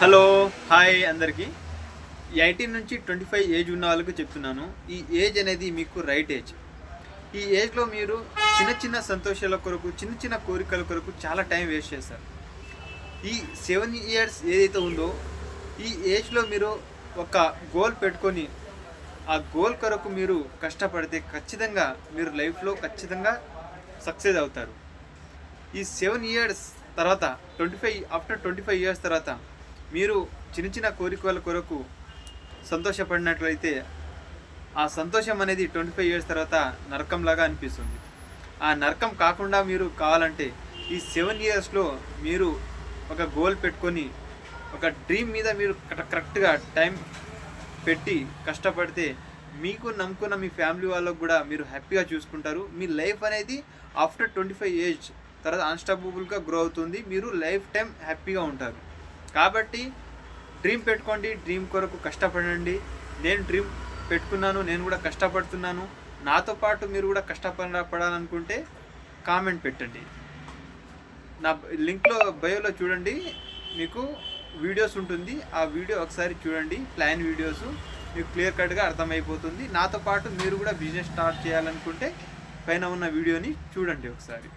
Hello hi అందరికీ. 18 నుంచి 25 age ఉన్న వాళ్ళకు చెప్తున్నాను. ఈ ఏజ్ అనేది మీకు రైట్ ఏజ్. ఈ ఏజ్లో మీరు చిన్న చిన్న సంతోషాల కొరకు, చిన్న చిన్న కోరికల కొరకు చాలా టైం వేస్ట్ చేస్తారు. ఈ 7 ఇయర్స్ ఏదైతే ఉందో ఈ ఏజ్లో మీరు ఒక గోల్ పెట్టుకొని ఆ గోల్ కొరకు మీరు కష్టపడితే ఖచ్చితంగా మీరు లైఫ్లో ఖచ్చితంగా సక్సెస్ అవుతారు. ఈ 7 ఇయర్స్ తర్వాత 25 ఇయర్స్ తర్వాత మీరు చిన్న చిన్న కోరికల కొరకు సంతోషపడినట్లయితే ఆ సంతోషం అనేది 25 ఇయర్స్ తర్వాత నరకంలాగా అనిపిస్తుంది. ఆ నరకం కాకుండా మీరు కావాలంటే ఈ 7 ఇయర్స్లో మీరు ఒక గోల్ పెట్టుకొని ఒక డ్రీమ్ మీద మీరు కరెక్ట్గా టైం పెట్టి కష్టపడితే మీకు నమ్ముకున్న మీ ఫ్యామిలీ వాళ్ళకు కూడా మీరు హ్యాపీగా చూసుకుంటారు. మీ లైఫ్ అనేది ఆఫ్టర్ 25 ఏజ్ తర్వాత అన్స్టాపబుల్గా గ్రో అవుతుంది. మీరు లైఫ్ టైం హ్యాపీగా ఉంటారు. కాబట్టి డ్రీమ్ పెట్టుకోండి, డ్రీమ్ కొరకు కష్టపడండి. నేను డ్రీమ్ పెట్టుకున్నాను, నేను కూడా కష్టపడుతున్నాను. నాతో పాటు మీరు కూడా కష్టపడాలనుకుంటే కామెంట్ పెట్టండి. నా లింక్లో బయోలో చూడండి, మీకు వీడియోస్ ఉంటుంది. ఆ వీడియో ఒకసారి చూడండి, ప్లాన్ వీడియోస్ మీకు క్లియర్ కట్గా అర్థమైపోతుంది. నాతో పాటు మీరు కూడా బిజినెస్ స్టార్ట్ చేయాలనుకుంటే పైన ఉన్న వీడియోని చూడండి ఒకసారి.